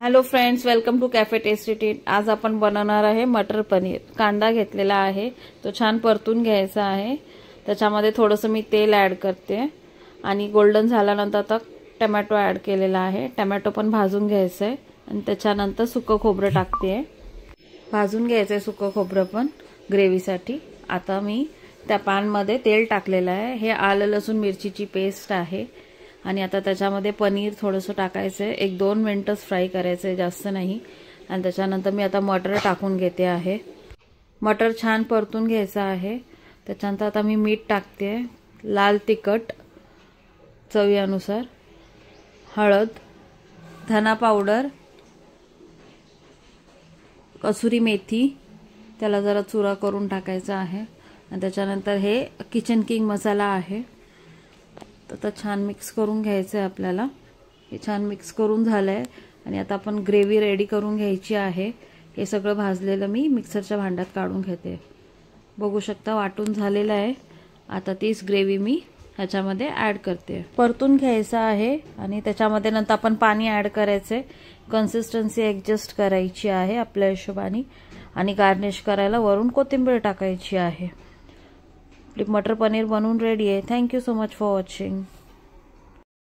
Hello friends, welcome to cafe tasty टीट। आज आपण बनवणार आहे मटर पनीर। कांदा घेतलेला आहे, तो छान परतून घ्यायचा आहे। त्याच्यामध्ये थोडंसं मी तेल ॲड करते आणि गोल्डन झाल्यानंतर आता टोमॅटो ॲड केलेला आहे। टोमॅटो पण भाजून घ्यायचं आहे आणि त्याच्यानंतर सुकं खोबरं टाकते। भाजून घ्यायचं आहे सुकं खोबरं पण ग्रेव्हीसाठी। आता मी त्या पॅनमध्ये तेल टाकलेलं आहे। हे आलं लसूण मिरचीची पेस्ट आहे आणि आता त्याच्यामध्ये पनीर थोडंसं टाकायचं आहे। 1-2 मिनिटच फ्राय करायचं आहे, जास्त नाही। आणि त्याच्यानंतर मी आता मटर टाकून घेते आहे। मटर छान परतून घ्यायचं आहे। त्याच्यानंतर आता मी मीठ टाकते, लाल तिखट चवीनुसार, हळद, धना पावडर, कसुरी मेथी, त्याला जरा चुरा करून टाकायचा आहे। आणि त्याच्यानंतर हे किचन किंग मसाला आहे। तर छान मिक्स करून घ्यायचं आहे आपल्याला। हे छान मिक्स करून झालंय आणि आता आपण ग्रेव्ही रेडी करून घ्यायची आहे। हे सगळं भाजलेलं मी मिक्सरच्या भांड्यात काढून घेते। बघू शकता वाटून झालेलं आहे। आता तीच ग्रेव्ही मी ह्याच्यामध्ये ॲड करते। परतून घ्यायचं आहे आणि त्याच्यामध्ये नंतर आपण पाणी ॲड करायचे। कन्सिस्टन्सी ॲडजस्ट करायची आहे आपल्या हिशोबाने आणि गार्निश करायला वरून कोथिंबीर टाकायची आहे। आपली मटर पनीर बनवून रेडी आहे। Thank you so much for watching.